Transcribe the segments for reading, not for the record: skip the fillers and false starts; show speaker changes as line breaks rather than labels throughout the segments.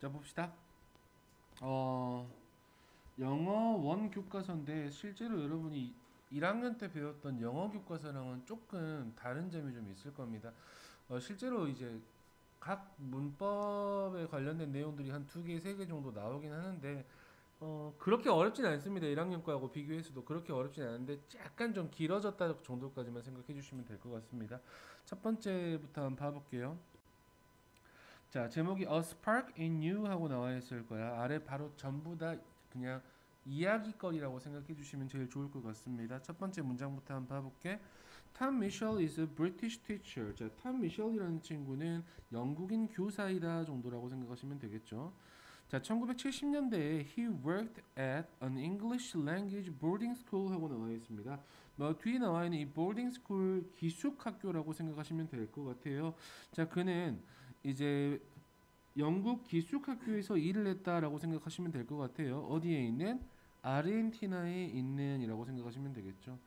자 봅시다. 어, 영어 원 교과서인데 실제로 여러분이 1학년 때 배웠던 영어 교과서랑은 조금 다른 점이 좀 있을 겁니다. 실제로 이제 각 문법에 관련된 내용들이 한 두 개, 세 개 정도 나오긴 하는데 그렇게 어렵진 않습니다. 1학년 거하고 비교해서도 그렇게 어렵진 않은데 약간 좀 길어졌다 정도까지만 생각해 주시면 될 것 같습니다. 첫 번째부터 한번 봐볼게요. 자, 제목이 A Spark in You 하고 나와 있을 거야. 아래 바로 전부 다 그냥 이야기거리라고 생각해 주시면 제일 좋을 것 같습니다. 첫 번째 문장부터 한번 봐볼게. Tom Mitchell is a British teacher. 자, Tom Mitchell이라는 친구는 영국인 교사이다 정도라고 생각하시면 되겠죠. 자, 1970년대에 he worked at an English language boarding school 하고 나와 있습니다. 뭐 뒤에 나와 있는 이 boarding school 기숙학교라고 생각하시면 될 것 같아요. 자, 그는 이제 영국 기숙학교에서 일을 했다라고 생각하시면 될 것 같아요. 어디에 있는? 아르헨티나에 있는이라고 생각하시면 되겠죠.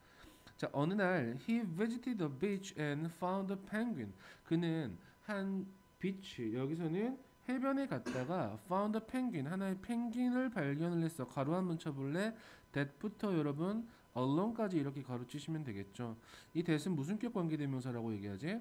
자, 어느 날 he visited the beach and found a penguin. 그는 한 비치 여기서는 해변에 갔다가 found a penguin 하나의 펭귄을 발견을 했어. 가로 한번 쳐볼래? that부터 여러분 alone까지 이렇게 가로치시면 되겠죠. 이 that은 무슨 격 관계대명사라고 얘기하지?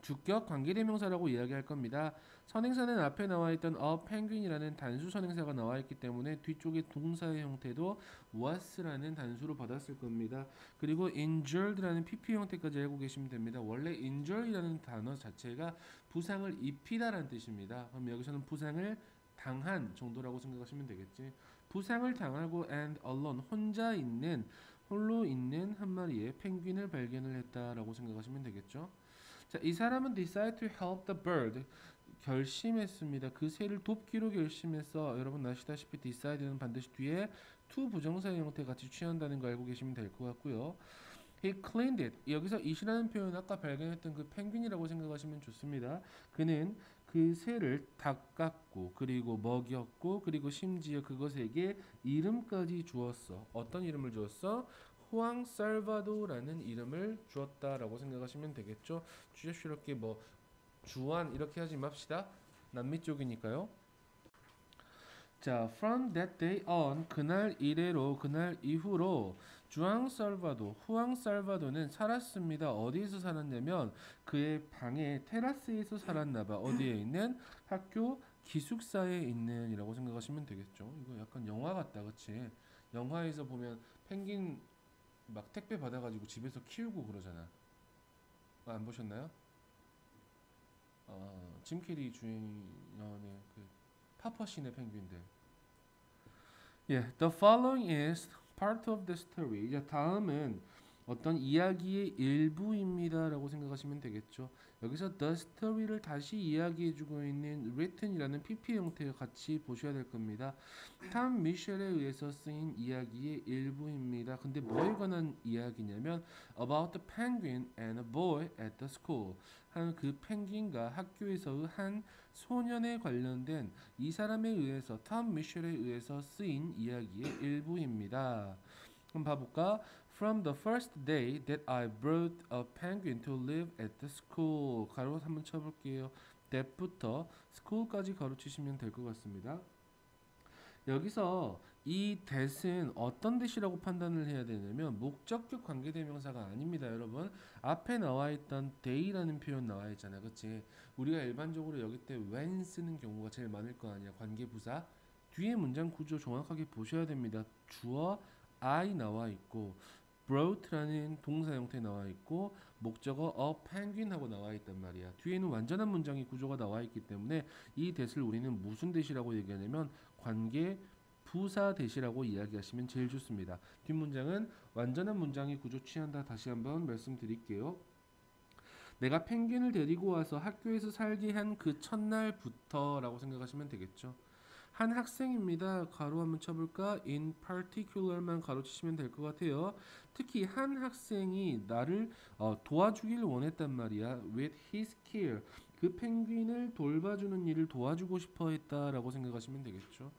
주격 관계대명사라고 이야기할 겁니다. 선행사는 앞에 나와 있던 a penguin이라는 단수 선행사가 나와 있기 때문에 뒤쪽에 동사의 형태도 was라는 단수로 받았을 겁니다. 그리고 injured라는 pp 형태까지 알고 계시면 됩니다. 원래 injured이라는 단어 자체가 부상을 입히다라는 뜻입니다. 그럼 여기서는 부상을 당한 정도라고 생각하시면 되겠지. 부상을 당하고 and alone 홀로 있는 한 마리의 펭귄을 발견을 했다라고 생각하시면 되겠죠. 자, 이 사람은 decide to help the bird 결심했습니다. 그 새를 돕기로 결심해서 여러분 아시다시피 decide는 반드시 뒤에 to 부정사의 형태 같이 취한다는 거 알고 계시면 될 것 같고요. He cleaned it. 여기서 it이라는 표현 아까 발견했던 그 펭귄이라고 생각하시면 좋습니다. 그는 그 새를 닦았고 그리고 먹였고 그리고 심지어 그것에게 이름까지 주었어. 어떤 이름을 주었어? 후앙 살바도라는 이름을 주었다라고 생각하시면 되겠죠. 주접스럽게 뭐 주안 이렇게 하지 맙시다. 남미 쪽이니까요. 자, from that day on 그날 이래로 그날 이후로 후앙 살바도는 살았습니다. 어디에서 살았냐면 그의 방에 테라스에서 살았나 봐. 어디에 있는 학교 기숙사에 있는이라고 생각하시면 되겠죠. 이거 약간 영화 같다. 그치? 영화에서 보면 펭귄 막 택배 받아가지고 집에서 키우고 그러잖아. 안 보셨나요? 짐 캐리 주연의 그 파퍼신의 펭귄들. 예, the following is part of the story. 이제 다음은 어떤 이야기의 일부입니다라고 생각하시면 되겠죠. 여기서 the story를 다시 이야기해주고 있는 written이라는 pp 형태를 같이 보셔야 될 겁니다. 탐 미셸에 의해서 쓰인 이야기의 일부입니다. 근데 뭐에 관한 이야기냐면 about the penguin and a boy at the school. 한 그 펭귄과 학교에서의 한 소년에 관련된 이 사람에 의해서 탐 미셸에 의해서 쓰인 이야기의 일부입니다. 그럼 봐볼까? From the first day that I brought a penguin to live at the school. 가로 한번 쳐볼게요. that부터 school까지 가로치시면 될 것 같습니다. 여기서 이 that은 어떤 that이라고 판단을 해야 되냐면 목적격 관계대명사가 아닙니다, 여러분. 앞에 나와 있던 they라는 표현 나와 있잖아, 그렇지? 우리가 일반적으로 여기 때 when 쓰는 경우가 제일 많을 거 아니야, 관계부사. 뒤에 문장 구조 정확하게 보셔야 됩니다. 주어 I 나와 있고 brought라는 동사 형태 나와 있고 목적어 a penguin 하고 나와 있단 말이야. 뒤에는 완전한 문장의 구조가 나와 있기 때문에 이 that을 우리는 무슨 that이라고 얘기하냐면 관계 부사 that이라고 이야기하시면 제일 좋습니다. 뒷문장은 완전한 문장의 구조 취한다. 다시 한번 말씀드릴게요. 내가 펭귄을 데리고 와서 학교에서 살게 한 그 첫날부터라고 생각하시면 되겠죠. 한 학생입니다. 가로 한번 쳐볼까? In particular만 가로치시면 될 것 같아요. 특히 한 학생이 나를 도와주길 원했단 말이야. With his care. 그 펭귄을 돌봐주는 일을 도와주고 싶어 했다라고 생각하시면 되겠죠.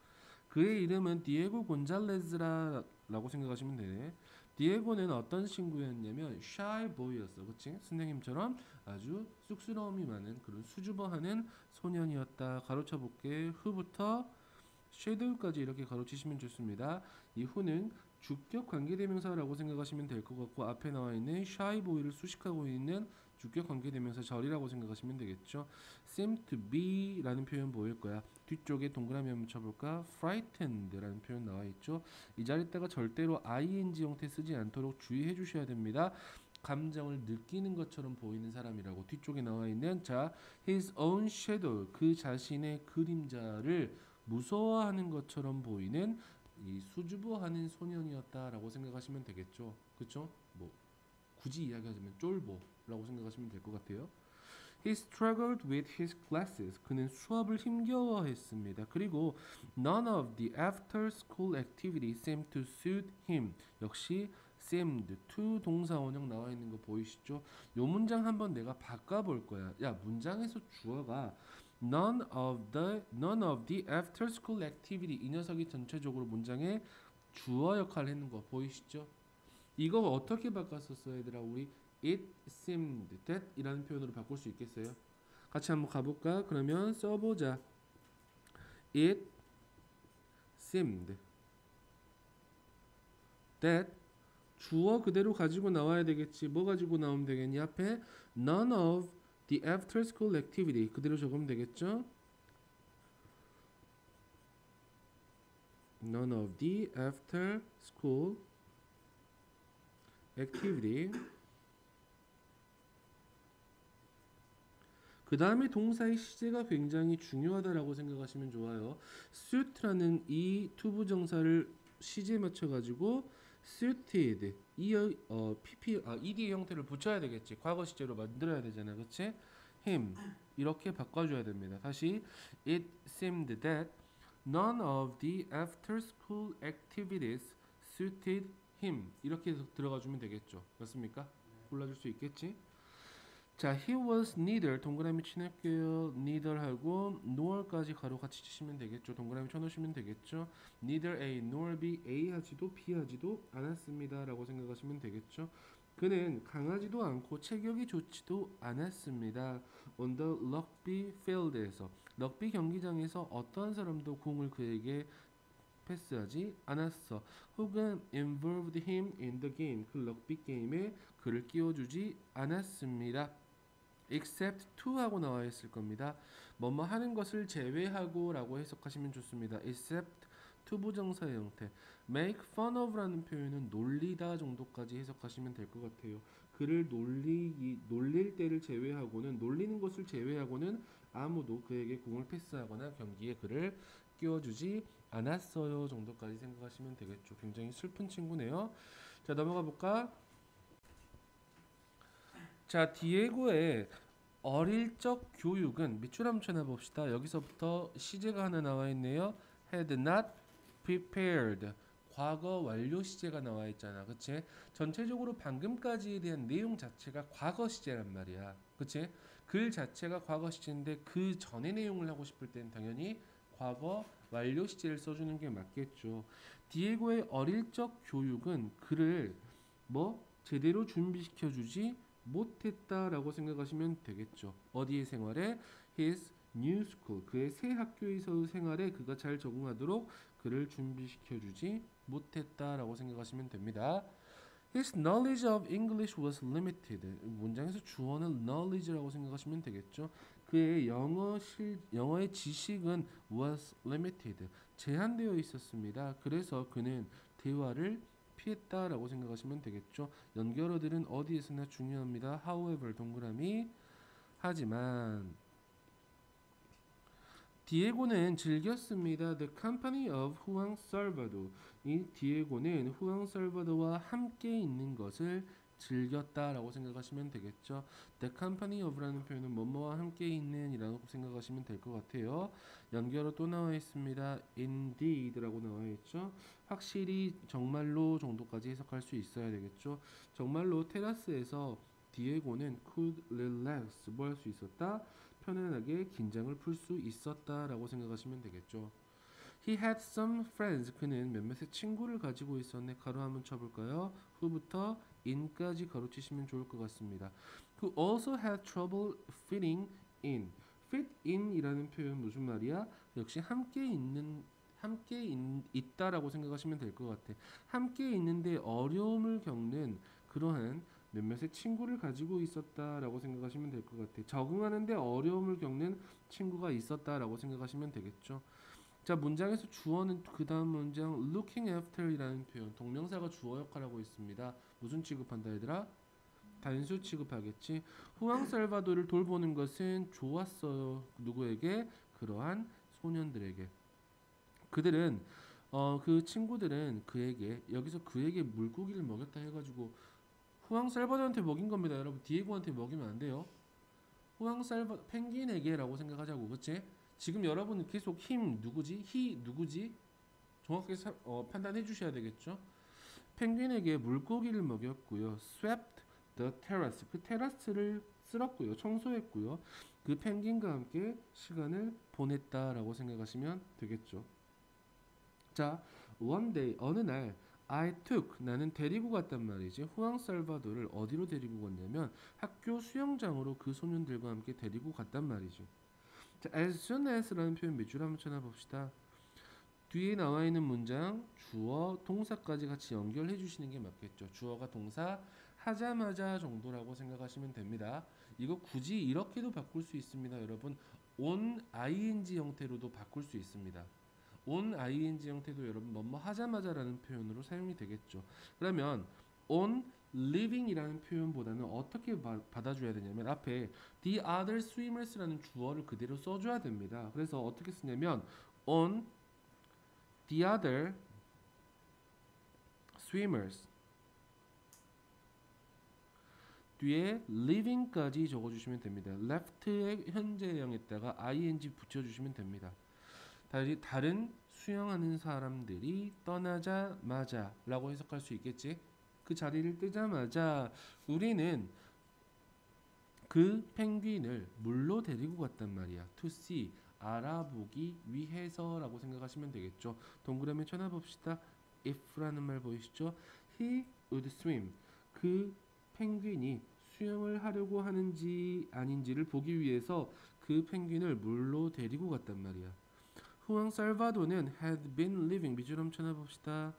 그의 이름은 디에고 곤잘레즈라고 생각하시면 되네. 디에고는 어떤 친구였냐면 shy boy였어. 그치? 선생님처럼 아주 쑥스러움이 많은 그런 수줍어하는 소년이었다. 가로쳐 볼게. who부터 shadow까지 이렇게 가로치시면 좋습니다. 이 who는 주격 관계대명사라고 생각하시면 될 것 같고 앞에 나와 있는 shy boy를 수식하고 있는 주격 관계대명사 절이라고 생각하시면 되겠죠. seem to be라는 표현 보일 거야. 뒤쪽에 동그라미 한번 쳐볼까? frightened라는 표현 나와 있죠. 이 자리다가 절대로 ing 형태 쓰지 않도록 주의해 주셔야 됩니다. 감정을 느끼는 것처럼 보이는 사람이라고 뒤쪽에 나와 있는 자 his own shadow 그 자신의 그림자를 무서워하는 것처럼 보이는 이 수줍어하는 소년이었다라고 생각하시면 되겠죠. 그렇죠? 뭐 굳이 이야기하자면 쫄보라고 생각하시면 될 것 같아요. He struggled with his classes. 그는 수업을 힘겨워했습니다. 그리고 none of the after-school activities seemed to suit him. 역시 seemed to 동사 원형 나와 있는 거 보이시죠? 요 문장 한번 내가 바꿔볼 거야. 야, 문장에서 주어가 none of the after-school activity 이 녀석이 전체적으로 문장에 주어 역할을 했는 거 보이시죠? 이거 어떻게 바꿨었어 얘들아? 우리 it seemed that 이라는 표현으로 바꿀 수 있겠어요? 같이 한번 가볼까? 그러면 써보자. it seemed that 주어 그대로 가지고 나와야 되겠지. 뭐 가지고 나오면 되겠니? 앞에 none of the after school activity 그대로 적으면 되겠죠? none of the after school activity 그 다음에 동사의 시제가 굉장히 중요하다라고 생각하시면 좋아요. suit라는 이 투부정사를 시제에 맞춰가지고 suited ed 형태를 붙여야 되겠지. 과거 시제로 만들어야 되잖아, 그렇지? him 이렇게 바꿔줘야 됩니다. 다시 it seemed that none of the after-school activities suited him 이렇게 해서 들어가주면 되겠죠. 맞습니까? 골라줄 수 있겠지? 자, he was neither 동그라미 쳐놓을게요. neither 하고 nor까지 가로 같이 치시면 되겠죠. 동그라미 쳐놓으시면 되겠죠. neither A nor B A 하지도 B 하지도 않았습니다 라고 생각하시면 되겠죠. 그는 강하지도 않고 체격이 좋지도 않았습니다. on the rugby field에서 럭비 경기장에서 어떠한 사람도 공을 그에게 패스하지 않았어. 혹은 involved him in the game 그 럭비 게임에 그를 끼워주지 않았습니다. except to 하고 나와 있을 겁니다. 뭐뭐 하는 것을 제외하고 라고 해석하시면 좋습니다. except to 부정사의 형태. make fun of 라는 표현은 놀리다 정도까지 해석하시면 될 것 같아요. 그를 놀릴 때를 제외하고는 놀리는 것을 제외하고는 아무도 그에게 공을 패스하거나 경기에 그를 끼워주지 않았어요 정도까지 생각하시면 되겠죠. 굉장히 슬픈 친구네요. 자, 넘어가 볼까? 자, 디에고의 어릴 적 교육은 밑줄 한번 쳐놔봅시다. 여기서부터 시제가 하나 나와 있네요. had not prepared 과거 완료 시제가 나와 있잖아. 그치? 전체적으로 방금까지에 대한 내용 자체가 과거 시제란 말이야. 그치? 글 자체가 과거 시제인데 그 전의 내용을 하고 싶을 땐 당연히 과거 완료 시제를 써주는 게 맞겠죠. 디에고의 어릴 적 교육은 그를 뭐 제대로 준비시켜주지 못했다라고 생각하시면 되겠죠. 어디의 생활에? His new school. 그의 새 학교에서의 생활에 그가 잘 적응하도록 그를 준비시켜주지 못했다라고 생각하시면 됩니다. His knowledge of English was limited. 문장에서 주어는 knowledge라고 생각하시면 되겠죠. 그의 영어의 지식은 was limited. 제한되어 있었습니다. 그래서 그는 대화를 피했다라고 생각하시면 되겠죠. 연결어들은 어디에서나 중요합니다. However 동그라미 하지만 디에고는 즐겼습니다. The company of Juan Salvador. 이 디에고는 후앙 살바도와 함께 있는 것을 즐겼다라고 생각하시면 되겠죠. The company of라는 표현은 뭐뭐와 함께 있는이라고 생각하시면 될 것 같아요. 연결어 또 나와 있습니다. Indeed라고 나와 있죠. 확실히 정말로 정도까지 해석할 수 있어야 되겠죠. 정말로 테라스에서 디에고는 could relax 뭐 할 수 있었다? 편안하게 긴장을 풀 수 있었다라고 생각하시면 되겠죠. He had some friends. 그는 몇몇의 친구를 가지고 있었네. 가로 한번 쳐볼까요? who부터 in까지 가로치시면 좋을 것 같습니다. Who also had trouble fitting in. fit in이라는 표현 무슨 말이야? 역시 있다라고 생각하시면 될 것 같아. 함께 있는데 어려움을 겪는 그러한 몇몇의 친구를 가지고 있었다라고 생각하시면 될 것 같아. 적응하는데 어려움을 겪는 친구가 있었다라고 생각하시면 되겠죠. 자, 문장에서 주어는 그 다음 문장 looking after이라는 표현, 동명사가 주어 역할하고 있습니다. 무슨 취급한다 얘들아? 단수 취급하겠지. 후앙 살바도를 돌보는 것은 좋았어요. 누구에게? 그러한 소년들에게. 그들은 그 친구들은 그에게 여기서 그에게 물고기를 먹였다 해가지고 후앙 살바도한테 먹인 겁니다. 여러분 디에고한테 먹이면 안 돼요. 후앙 살바 펭귄에게라고 생각하자고, 그치? 지금 여러분 계속 힘 누구지? 히 누구지? 정확하게 판단해 주셔야 되겠죠. 펭귄에게 물고기를 먹였고요. swept the terrace. 그 테라스를 쓸었고요. 청소했고요. 그 펭귄과 함께 시간을 보냈다라고 생각하시면 되겠죠. 자, one day 어느 날 I took 나는 데리고 갔단 말이지. 후앙 살바도를 어디로 데리고 갔냐면 학교 수영장으로 그 소년들과 함께 데리고 갔단 말이지. 자, as soon as라는 표현 몇 줄 한번 찾아봅시다. 뒤에 나와 있는 문장 주어, 동사까지 같이 연결해 주시는 게 맞겠죠. 주어가 동사 하자마자 정도라고 생각하시면 됩니다. 이거 굳이 이렇게도 바꿀 수 있습니다. 여러분 on ing 형태로도 바꿀 수 있습니다. on ing 형태도 여러분 뭐뭐 하자마자라는 표현으로 사용이 되겠죠. 그러면 on living이라는 표현보다는 어떻게 받아줘야 되냐면 앞에 the other swimmers라는 주어를 그대로 써줘야 됩니다. 그래서 어떻게 쓰냐면 on the other swimmers 뒤에 living까지 적어주시면 됩니다. left의 현재형에다가 ing 붙여주시면 됩니다. 다른 수영하는 사람들이 떠나자마자 라고 해석할 수 있겠지. 그 자리를 뜨자마자 우리는 그 펭귄을 물로 데리고 갔단 말이야. to see 알아보기 위해서라고 생각하시면 되겠죠. 동그라미 쳐놔봅시다. if라는 말 보이시죠? He would swim. 그 펭귄이 수영을 하려고 하는지 아닌지를 보기 위해서 그 펭귄을 물로 데리고 갔단 말이야. 후앙 살바도는 had been living. 밑줄 쳐놔봅시다.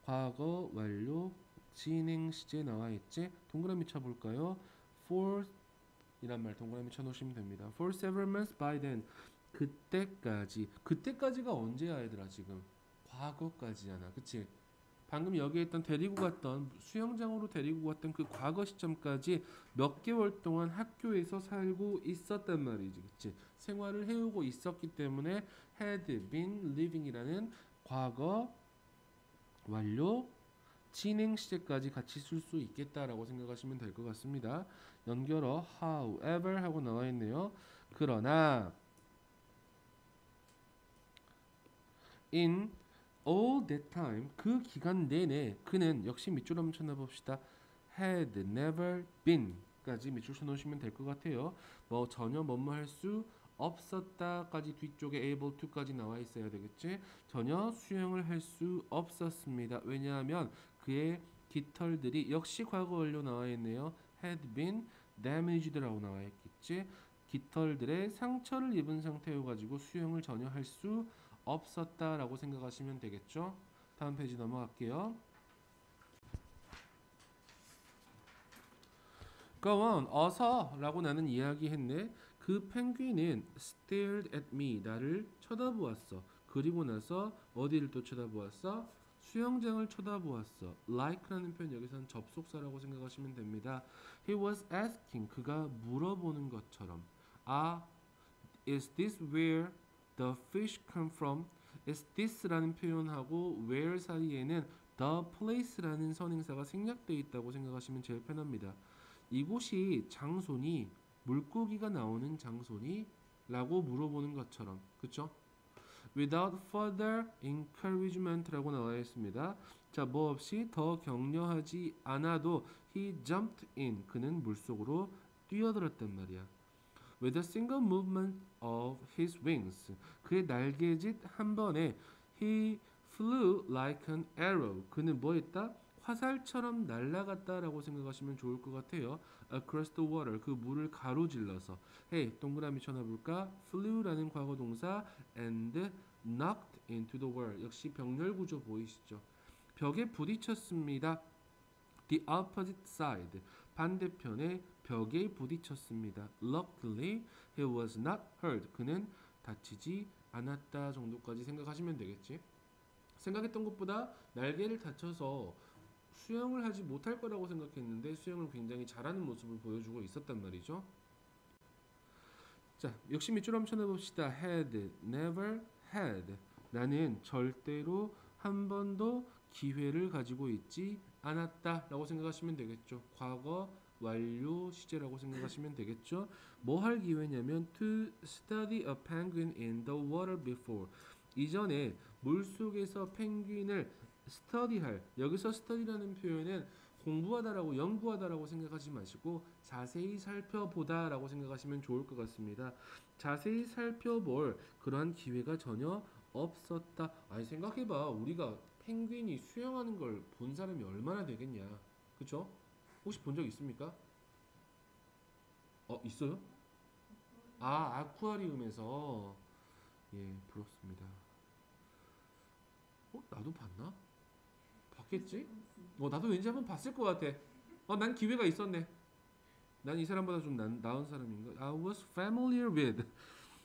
과거 완료 진행 시제 나와 있지? 동그라미 쳐볼까요? for 이란 말 동그라미 쳐놓으시면 됩니다. For several months by then. 그때까지가 언제야 얘들아? 지금 과거까지잖아, 그치? 방금 여기 있던 데리고 갔던 수영장으로 데리고 갔던 그 과거 시점까지 몇 개월 동안 학교에서 살고 있었단 말이지, 그치? 생활을 해오고 있었기 때문에 had been living이라는 과거 완료 진행 시제까지 같이 쓸 수 있겠다라고 생각하시면 될 것 같습니다. 연결어 however 하고 나와 있네요. 그러나 in all that time 그 기간 내내 그는 역시 밑줄 한번 쳐놔봅시다. had never been 까지 밑줄 쳐놓으시면 될 것 같아요. 뭐 전혀 뭐뭐 할 수 없었다까지 뒤쪽에 able to까지 나와 있어야 되겠지. 전혀 수영을 할 수 없었습니다. 왜냐하면 그의 깃털들이 역시 과거 완료 나와 있네요. had been damaged라고 나와 있겠지. 깃털들의 상처를 입은 상태여 가지고 수영을 전혀 할 수 없었다라고 생각하시면 되겠죠. 다음 페이지 넘어갈게요. Go on, 어서라고 나는 이야기했네. 그 펭귄은 stared at me, 나를 쳐다보았어. 그리고 나서 어디를 또 쳐다보았어? 수영장을 쳐다보았어. like라는 표현 여기서는 접속사라고 생각하시면 됩니다. He was asking, 그가 물어보는 것처럼. Is this where the fish come from? Is this라는 표현하고 where 사이에는 the place라는 선행사가 생략되어 있다고 생각하시면 제일 편합니다. 이곳이 장소니 물고기가 나오는 장소니? 라고 물어보는 것처럼, 그쵸? Without further encouragement라고 나와 있습니다. 자, 뭐 없이 더 격려하지 않아도 he jumped in. 그는 물속으로 뛰어들었단 말이야. With a single movement of his wings. 그의 날개짓 한 번에 He flew like an arrow. 그는 뭐 했다? 화살처럼 날아갔다라고 생각하시면 좋을 것 같아요. Across the water. 그 물을 가로질러서. Hey, 동그라미 쳐놔볼까? Flew라는 과거 동사 and knocked into the wall. 역시 병렬 구조 보이시죠? 벽에 부딪혔습니다. The opposite side. 반대편의 벽에 부딪혔습니다. Luckily, he was not hurt. 그는 다치지 않았다 정도까지 생각하시면 되겠지. 생각했던 것보다 날개를 다쳐서 수영을 하지 못할 거라고 생각했는데 수영을 굉장히 잘하는 모습을 보여주고 있었단 말이죠. 자, 역시 밑줄 한번 쳐내봅시다. Had, never had. 나는 절대로 한 번도 기회를 가지고 있지 않았다라고 생각하시면 되겠죠. 과거 완료 시제라고 생각하시면 되겠죠. 뭐 할 기회냐면 to study a penguin in the water before. 이전에 물속에서 펭귄을 study할. 여기서 study라는 표현은 공부하다라고 연구하다라고 생각하지 마시고 자세히 살펴보다라고 생각하시면 좋을 것 같습니다. 자세히 살펴볼 그러한 기회가 전혀 없었다. 아니 생각해봐. 우리가 펭귄이 수영하는 걸 본 사람이 얼마나 되겠냐. 그쵸? 혹시 본 적 있습니까? 있어요? 아, 아쿠아리움에서 예, 부럽습니다. 나도 봤나? 봤겠지? 나도 왠지 한번 봤을 것 같아. 난 기회가 있었네. 난 이 사람보다 좀 나은 사람인가? I was familiar with.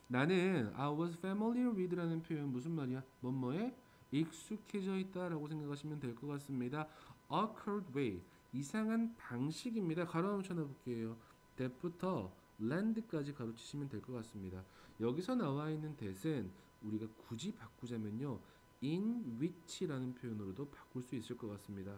나는 I was familiar with라는 표현 무슨 말이야? 뭐뭐에 익숙해져 있다라고 생각하시면 될 것 같습니다. Awkward way. 이상한 방식입니다. 가로 쳐놔볼게요. that부터 land까지 가로치시면 될 것 같습니다. 여기서 나와 있는 that은 우리가 굳이 바꾸자면요. in which라는 표현으로도 바꿀 수 있을 것 같습니다.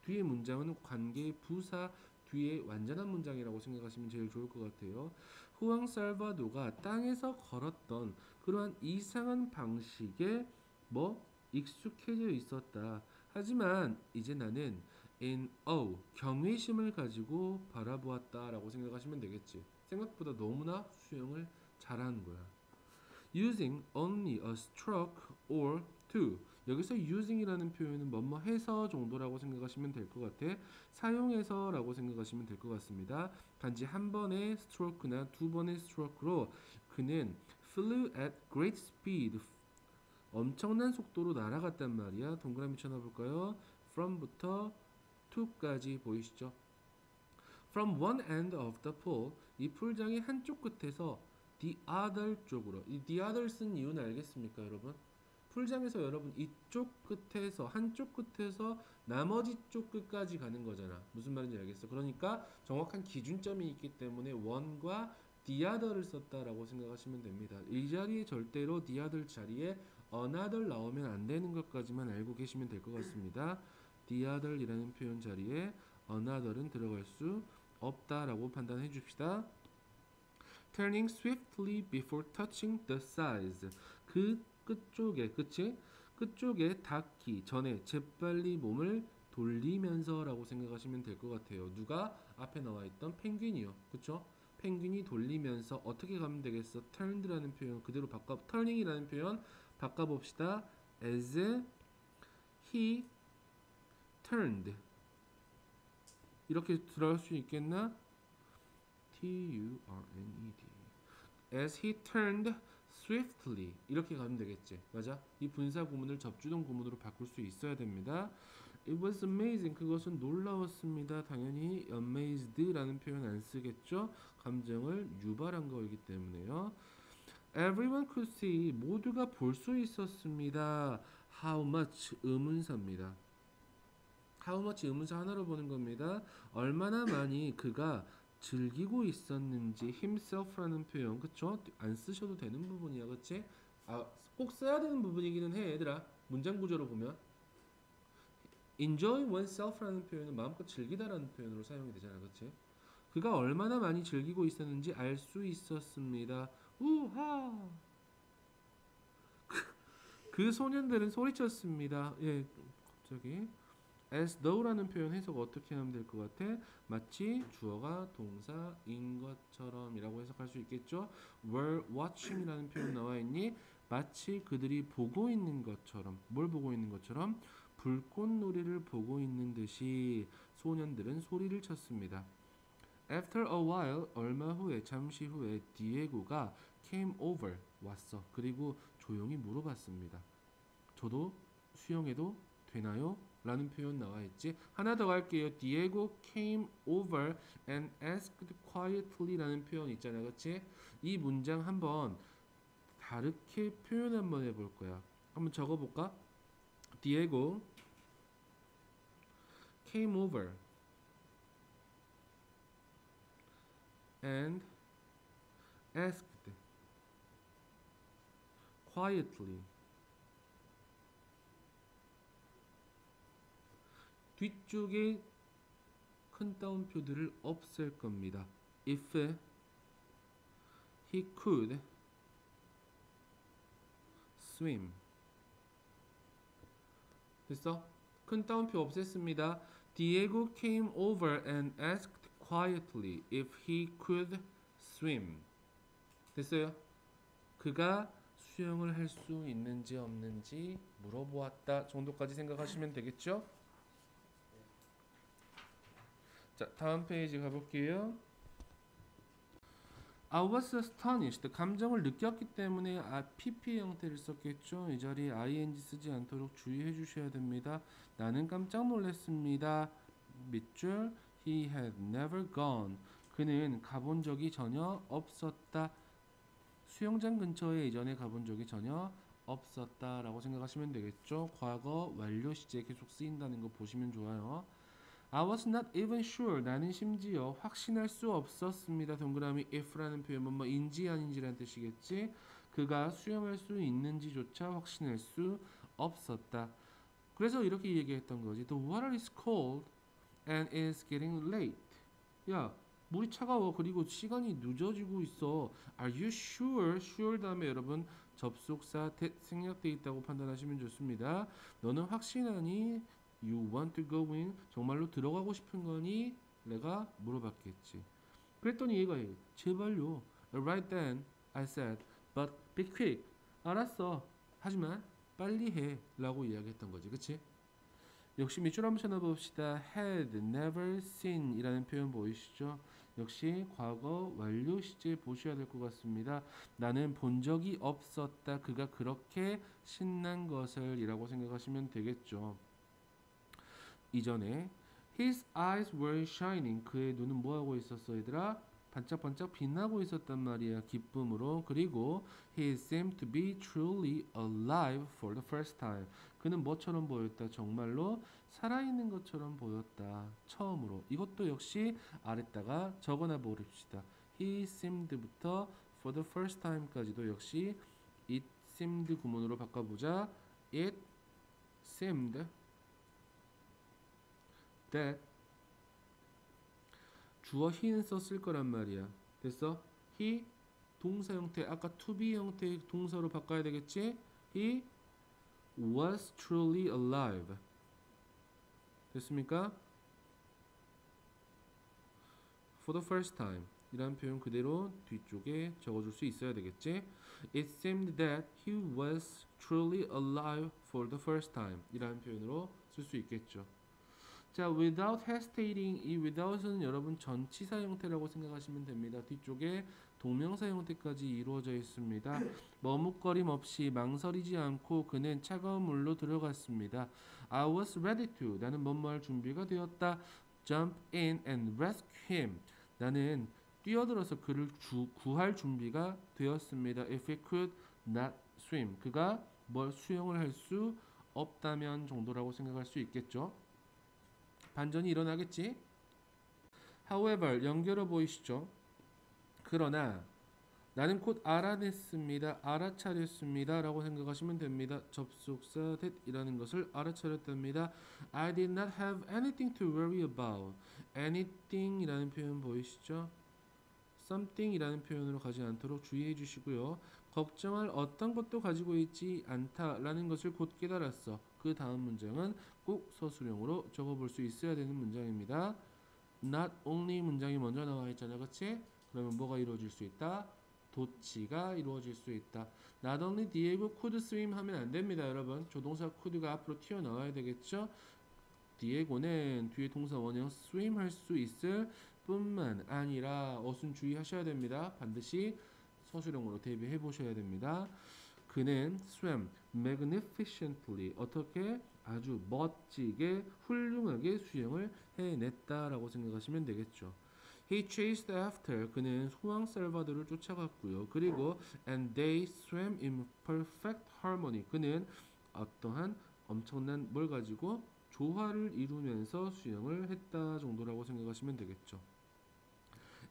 뒤에 문장은 관계의 부사 뒤에 완전한 문장이라고 생각하시면 제일 좋을 것 같아요. 후앙 살바도가 땅에서 걸었던 그러한 이상한 방식에 익숙해져 있었다. 하지만 이제 나는 in 경외심을 가지고 바라보았다라고 생각하시면 되겠지. 생각보다 너무나 수영을 잘하는 거야. using only a stroke or two. 여기서 using이라는 표현은 뭐뭐 해서 정도라고 생각하시면 될 것 같아. 사용해서라고 생각하시면 될 것 같습니다. 단지 한 번의 스트로크나 두 번의 스트로크로 그는 flew at great speed. 엄청난 속도로 날아갔단 말이야. 동그라미 쳐놔볼까요? from부터 to까지 보이시죠? From one end of the pool. 이 풀장의 한쪽 끝에서 the other 쪽으로. 이 the other 쓴 이유는 알겠습니까, 여러분? 풀장에서 여러분 이쪽 끝에서 한쪽 끝에서 나머지 쪽 끝까지 가는 거잖아. 무슨 말인지 알겠어? 그러니까 정확한 기준점이 있기 때문에 one과 the other를 썼다라고 생각하시면 됩니다. 이 자리에 절대로 the other 자리에 another 나오면 안 되는 것까지만 알고 계시면 될 것 같습니다. the other이라는 표현 자리에 another은 들어갈 수 없다라고 판단해 줍시다. Turning swiftly before touching the sides. 그 끝쪽에, 그치? 끝쪽에 닿기 전에 재빨리 몸을 돌리면서라고 생각하시면 될 것 같아요. 누가 앞에 나와 있던 펭귄이요, 그쵸? 펭귄이 돌리면서 어떻게 가면 되겠어? turned라는 표현 그대로 turning이라는 표현 바꿔봅시다. as he turned. 이렇게 들어갈 수 있겠나? T-U-R-N-E-D. As he turned swiftly. 이렇게 가면 되겠지. 맞아? 이 분사 구문을 접주동 구문으로 바꿀 수 있어야 됩니다. It was amazing. 그것은 놀라웠습니다. 당연히 amazed라는 표현 안 쓰겠죠? 감정을 유발한 거이기 때문에요. Everyone could see. 모두가 볼 수 있었습니다. How much 의문사입니다. How much 의문사 하나로 보는 겁니다. 얼마나 많이 그가 즐기고 있었는지 himself라는 표현 그쵸? 안 쓰셔도 되는 부분이야 그치? 꼭 써야 되는 부분이기는 해 얘들아. 문장 구조로 보면 enjoy oneself라는 표현은 마음껏 즐기다라는 표현으로 사용이 되잖아 그치? 그가 얼마나 많이 즐기고 있었는지 알 수 있었습니다. 우하. 그 소년들은 소리쳤습니다. 예, 갑자기 as though라는 표현 해석 어떻게 하면 될 것 같아? 마치 주어가 동사인 것처럼 이라고 해석할 수 있겠죠? were watching이라는 표현 나와 있니? 마치 그들이 보고 있는 것처럼. 뭘 보고 있는 것처럼? 불꽃놀이를 보고 있는 듯이 소년들은 소리를 쳤습니다. After a while, 얼마 후에, 잠시 후에 디에고가 came over, 왔어. 그리고 조용히 물어봤습니다. 저도 수영해도 되나요? 라는 표현 나와 있지. 하나 더 갈게요. Diego came over and asked quietly 라는 표현 있잖아. 그렇지? 이 문장 한번 다르게 표현 한번 해볼 거야. 한번 적어볼까? Diego came over and asked quietly. 뒤쪽에 큰 따옴표들을 없앨 겁니다. If he could swim. 됐어? 큰 따옴표 없앴습니다. Diego came over and asked quietly if he could swim. 됐어요? 그가 수영을 할 수 있는지 없는지 물어보았다 정도까지 생각하시면 되겠죠? 자, 다음 페이지 가볼게요. I was astonished. 감정을 느꼈기 때문에 PP 형태를 썼겠죠. 이 자리에 ing 쓰지 않도록 주의해 주셔야 됩니다. 나는 깜짝 놀랐습니다. 밑줄 He had never gone. 그는 가본 적이 전혀 없었다. 수영장 근처에 이전에 가본 적이 전혀 없었다라고 생각하시면 되겠죠. 과거 완료 시제 계속 쓰인다는 거 보시면 좋아요. I was not even sure. 나는 심지어 확신할 수 없었습니다. 동그라미 if라는 표현은 뭐인지 아닌지라는 뜻이겠지. 그가 수영할 수 있는지조차 확신할 수 없었다. 그래서 이렇게 얘기했던 거지. The water is cold and is getting late. 야, 물이 차가워. 그리고 시간이 늦어지고 있어. Are you sure? sure 다음에 여러분 접속사 that 생략되어 있다고 판단하시면 좋습니다. 너는 확신하니? You want to go in? 정말로 들어가고 싶은 거니? 내가 물어봤겠지. 그랬더니 얘가 제발요. Right then, I said, but be quick. 알았어. 하지만 빨리 해. 라고 이야기했던 거지. 그치? 역시 밑줄 한번 쳐다봅시다. had never seen 이라는 표현 보이시죠? 역시 과거 완료 시제 보셔야 될 것 같습니다. 나는 본 적이 없었다. 그가 그렇게 신난 것을 이라고 생각하시면 되겠죠. 이전에 His eyes were shining. 그의 눈은 뭐하고 있었어 얘들아? 반짝반짝 빛나고 있었단 말이야. 기쁨으로. 그리고 He seemed to be truly alive for the first time. 그는 뭐처럼 보였다? 정말로 살아있는 것처럼 보였다. 처음으로. 이것도 역시 아래다가 적어놔 버립시다. He seemed부터 for the first time까지도 역시 it seemed 구문으로 바꿔보자. It seemed that 주어 he는 썼을 거란 말이야. 됐어? he 동사 형태 아까 to be 형태의 동사로 바꿔야 되겠지? He was truly alive. 됐습니까? For the first time 이라는 표현 그대로 뒤쪽에 적어줄 수 있어야 되겠지? It seemed that he was truly alive for the first time 이라는 표현으로 쓸 수 있겠죠. 자, without hesitating, 이 without은 여러분 전치사 형태라고 생각하시면 됩니다. 뒤쪽에 동명사 형태까지 이루어져 있습니다. 머뭇거림 없이 망설이지 않고 그는 차가운 물로 들어갔습니다. I was ready to, 나는 뭐뭐할 준비가 되었다. Jump in and rescue him, 나는 뛰어들어서 그를 구할 준비가 되었습니다. If he could not swim, 그가 뭘 수영을 할 수 없다면 정도라고 생각할 수 있겠죠. 반전이 일어나겠지. However, 연결어 보이시죠? 그러나 나는 곧 알아냈습니다. 알아차렸습니다. 라고 생각하시면 됩니다. 접속사 that이라는 것을 알아차렸답니다. I did not have anything to worry about. anything 이라는 표현 보이시죠? something 이라는 표현으로 가지 않도록 주의해 주시고요. 걱정할 어떤 것도 가지고 있지 않다라는 것을 곧 깨달았어. 그 다음 문장은 꼭 서술형으로 적어볼 수 있어야 되는 문장입니다. Not only 문장이 먼저 나와 있잖아, 그렇지? 그러면 뭐가 이루어질 수 있다? 도치가 이루어질 수 있다. Not only Diego could swim 하면 안 됩니다, 여러분. 조동사 could가 앞으로 튀어나와야 되겠죠? 디에고는 뒤에 동사 원형 swim 할 수 있을 뿐만 아니라 어순 주의하셔야 됩니다. 반드시 서술형으로 대비해 보셔야 됩니다. 그는 swam magnificently 어떻게 아주 멋지게 훌륭하게 수영을 해냈다라고 생각하시면 되겠죠. He chased after 그는 후앙 살바도를 쫓아갔고요. 그리고 and they swam in perfect harmony 그는 어떠한 엄청난 뭘 가지고 조화를 이루면서 수영을 했다 정도라고 생각하시면 되겠죠.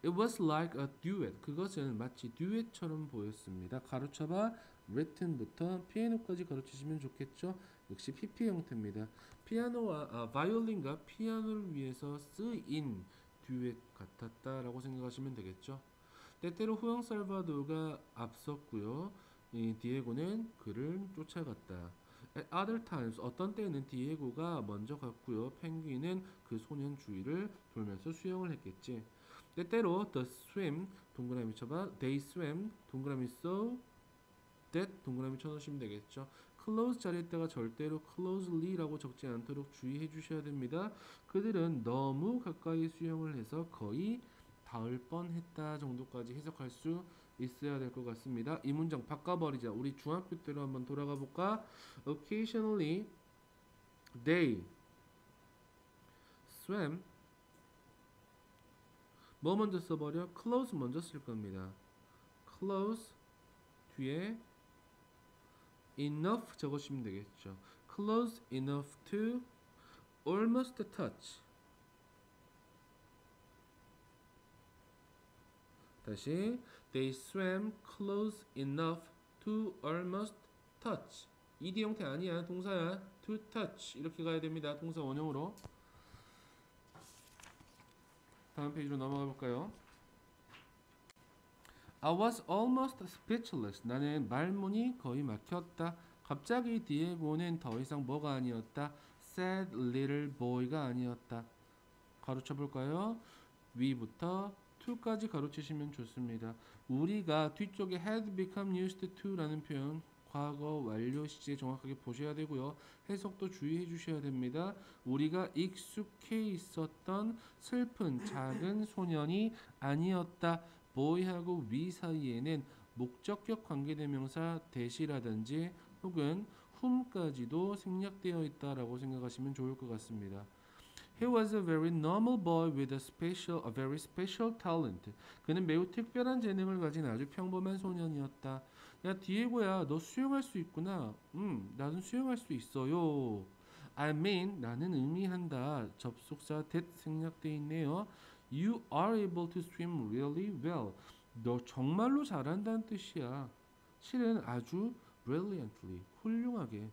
It was like a duet. 그것은 마치 듀엣처럼 보였습니다. 가로쳐봐 written부터 피아노까지 가로치시면 좋겠죠. 역시 PP 형태입니다. 피아노와 바이올린과 피아노를 위해서 쓰인 듀엣 같았다라고 생각하시면 되겠죠. 때때로 후앙 살바도가 앞섰고요. 이 디에고는 그를 쫓아갔다. At other times 어떤 때는 디에고가 먼저 갔고요. 펭귄은 그 소년 주위를 돌면서 수영을 했겠지. 때때로 the swim 동그라미 쳐봐. They swam 동그라미 so that 동그라미 쳐놓으시면 되겠죠. close 자리에다가 절대로 closely라고 적지 않도록 주의해 주셔야 됩니다. 그들은 너무 가까이 수영을 해서 거의 닿을 뻔했다 정도까지 해석할 수 있어야 될 것 같습니다. 이 문장 바꿔버리자. 우리 중학교 때로 한번 돌아가 볼까? Occasionally they swam 뭐 먼저 써버려? close 먼저 쓸 겁니다. close 뒤에 enough 적으시면 되겠죠. close enough to almost touch. 다시 they swam close enough to almost touch. ed 형태 아니야. 동사야. to touch 이렇게 가야 됩니다. 동사 원형으로. 다음 페이지로 넘어가 볼까요? I was almost speechless. 나는 말문이 거의 막혔다. 갑자기 디에고는 더 이상 뭐가 아니었다. sad little boy가 아니었다. 가로쳐 볼까요? 위부터 to까지 가로치시면 좋습니다. 우리가 뒤쪽에 had become used to라는 표현 과거 완료 시제 정확하게 보셔야 되고요. 해석도 주의해 주셔야 됩니다. 우리가 익숙해 있었던 슬픈 작은 소년이 아니었다. boy하고 we 사이에는 목적격 관계대명사 대시라든지 혹은 whom까지도 생략되어 있다라고 생각하시면 좋을 것 같습니다. He was a very normal boy with a very special talent. 그는 매우 특별한 재능을 가진 아주 평범한 소년이었다. 야 디에고야, 너 수영할 수 있구나. 나는 수영할 수 있어요. I mean, 나는 의미한다. 접속사 that 생략돼 있네요. You are able to swim really well. 너 정말로 잘한다는 뜻이야. 실은 아주 brilliantly, 훌륭하게.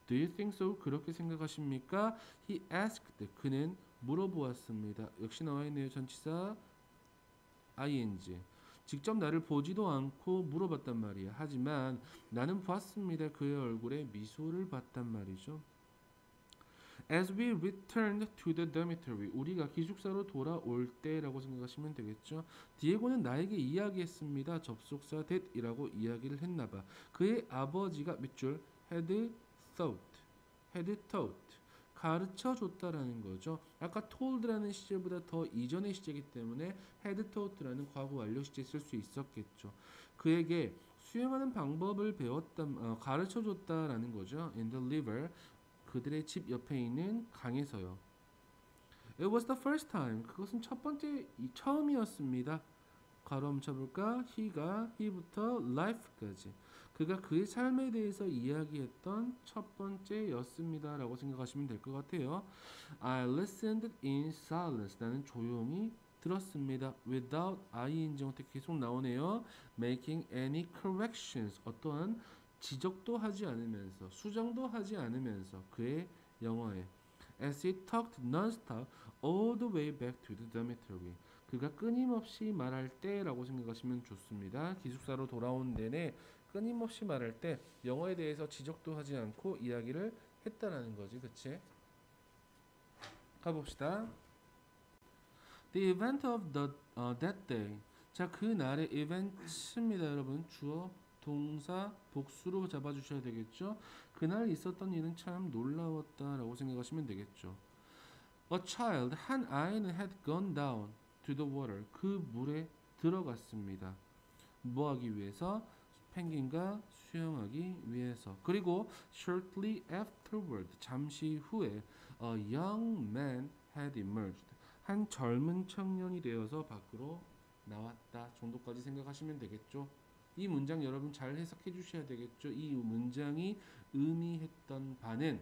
Do you think so? 그렇게 생각하십니까? He asked. 그는 물어보았습니다. 역시 나와 있네요. 전치사 ing. 직접 나를 보지도 않고 물어봤단 말이야. 하지만 나는 봤습니다. 그의 얼굴에 미소를 봤단 말이죠. As we returned to the dormitory. 우리가 기숙사로 돌아올 때라고 생각하시면 되겠죠. 디에고는 나에게 이야기했습니다. 접속사 that이라고 이야기를 했나봐. 그의 아버지가 밑줄 had taught 가르쳐 줬다라는 거죠. 아까 told라는 시제보다 더 이전의 시제이기 때문에 had taught라는 과거 완료 시제 쓸 수 있었겠죠. 그에게 수영하는 방법을 가르쳐 줬다라는 거죠. In the river 그들의 집 옆에 있는 강에서요. It was the first time. 그것은 처음이었습니다. 가로 멈춰볼까? he부터 life까지. 그가 그의 삶에 대해서 이야기했던 첫 번째였습니다. 라고 생각하시면 될 것 같아요. I listened in silence. 나는 조용히 들었습니다. Without ing 형태 계속 나오네요. Making any corrections. 어떠한 지적도 하지 않으면서 수정도 하지 않으면서 그의 영어에 As he talked non-stop all the way back to the dormitory. 그가 끊임없이 말할 때라고 생각하시면 좋습니다. 기숙사로 돌아온 내내 끊임없이 말할 때 영어에 대해서 지적도 하지 않고 이야기를 했다라는 거지, 그치? 가봅시다. The event of that day. 자, 그 날의 event입니다, 여러분. 주어, 동사, 복수로 잡아주셔야 되겠죠. 그날 있었던 일은 참 놀라웠다라고 생각하시면 되겠죠. A child, 한 아이는 had gone down to the water. 그 물에 들어갔습니다. 뭐 하기 위해서? 펭귄과 수영하기 위해서. 그리고 shortly afterward, 잠시 후에 a young man had emerged. 한 젊은 청년이 되어서 밖으로 나왔다 정도까지 생각하시면 되겠죠. 이 문장 여러분 잘 해석해 주셔야 되겠죠. 이 문장이 의미했던 바는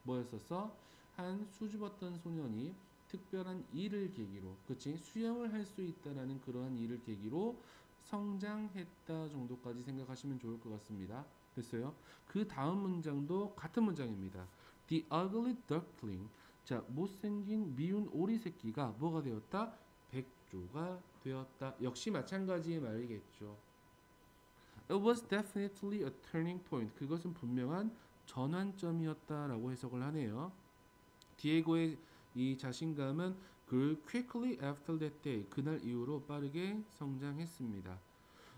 뭐였었어? 한 수줍었던 소년이 특별한 일을 계기로, 그치? 수영을 할 수 있다라는 그러한 일을 계기로 성장했다 정도까지 생각하시면 좋을 것 같습니다. 됐어요? 그 다음 문장도 같은 문장입니다. The ugly duckling. 자, 못생긴 미운 오리 새끼가 뭐가 되었다? 백조가 되었다. 역시 마찬가지의 말이겠죠. It was definitely a turning point. 그것은 분명한 전환점이었다라고 해석을 하네요. 디에고의 이 자신감은 grew quickly after that day. 그날 이후로 빠르게 성장했습니다.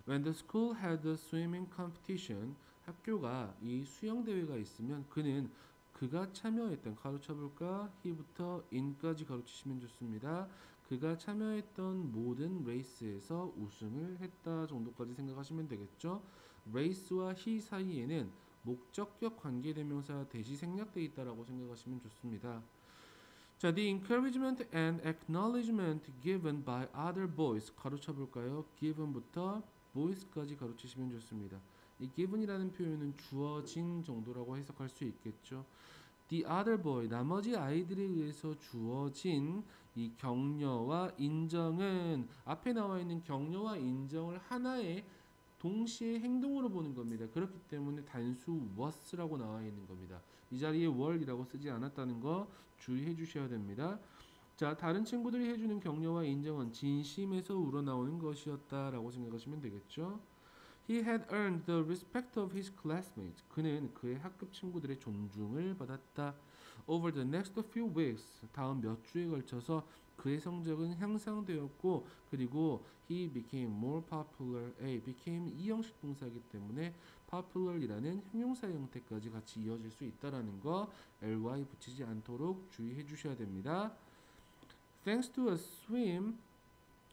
When the school had a swimming competition, 학교가 이 수영 대회가 있으면 그가 참여했던 가로쳐볼까? he부터 in까지 가로치시면 좋습니다. 그가 참여했던 모든 레이스에서 우승을 했다 정도까지 생각하시면 되겠죠. 레이스와 he 사이에는 목적격 관계대명사 대시 생략되어 있다라고 생각하시면 좋습니다. 자, the encouragement and acknowledgement given by other boys 가로쳐 볼까요? given부터 boys까지 가로치시면 좋습니다. 이 given이라는 표현은 주어진 정도라고 해석할 수 있겠죠. The other boy, 나머지 아이들에 의해서 주어진 이 격려와 인정은 앞에 나와 있는 격려와 인정을 하나의 동시에 행동으로 보는 겁니다. 그렇기 때문에 단수 was라고 나와 있는 겁니다. 이 자리에 were이라고 쓰지 않았다는 거 주의해 주셔야 됩니다. 자, 다른 친구들이 해주는 격려와 인정은 진심에서 우러나오는 것이었다라고 생각하시면 되겠죠. He had earned the respect of his classmates. 그는 그의 학급 친구들의 존중을 받았다. Over the next few weeks, 다음 몇 주에 걸쳐서 그의 성적은 향상되었고, 그리고 he became more popular. became 이형식 동사이기 때문에 popular이라는 형용사 형태까지 같이 이어질 수 있다라는 거 ly 붙이지 않도록 주의해 주셔야 됩니다. Thanks to a swim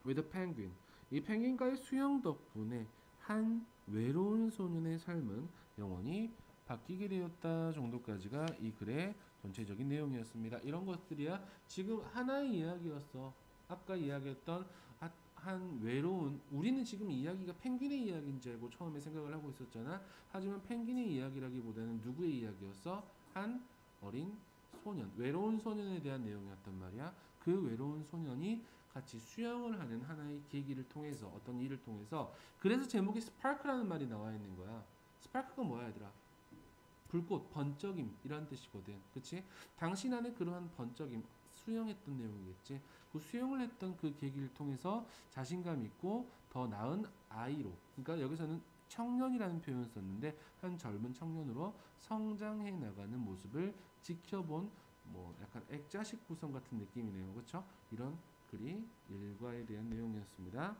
with a penguin. 이 펭귄과의 수영 덕분에 한 외로운 소년의 삶은 영원히 바뀌게 되었다 정도까지가 이 글의 전체적인 내용이었습니다. 이런 것들이야 지금 하나의 이야기였어. 아까 이야기했던 한 외로운, 우리는 지금 이야기가 펭귄의 이야기인 줄 알고 처음에 생각을 하고 있었잖아. 하지만 펭귄의 이야기라기보다는 누구의 이야기였어? 한 어린 소년, 외로운 소년에 대한 내용이었단 말이야. 그 외로운 소년이 같이 수영을 하는 하나의 계기를 통해서, 어떤 일을 통해서, 그래서 제목에 스파크라는 말이 나와 있는 거야. 스파크가 뭐야 얘들아? 불꽃, 번쩍임 이란 뜻이거든. 그치? 당신 안에 그러한 번쩍임, 수영했던 내용이겠지. 그 수영을 했던 그 계기를 통해서 자신감 있고 더 나은 아이로, 그러니까 여기서는 청년이라는 표현을 썼는데 한 젊은 청년으로 성장해 나가는 모습을 지켜본 뭐 약간 액자식 구성 같은 느낌이네요. 그렇죠? 이런 글이 일과에 대한 내용이었습니다.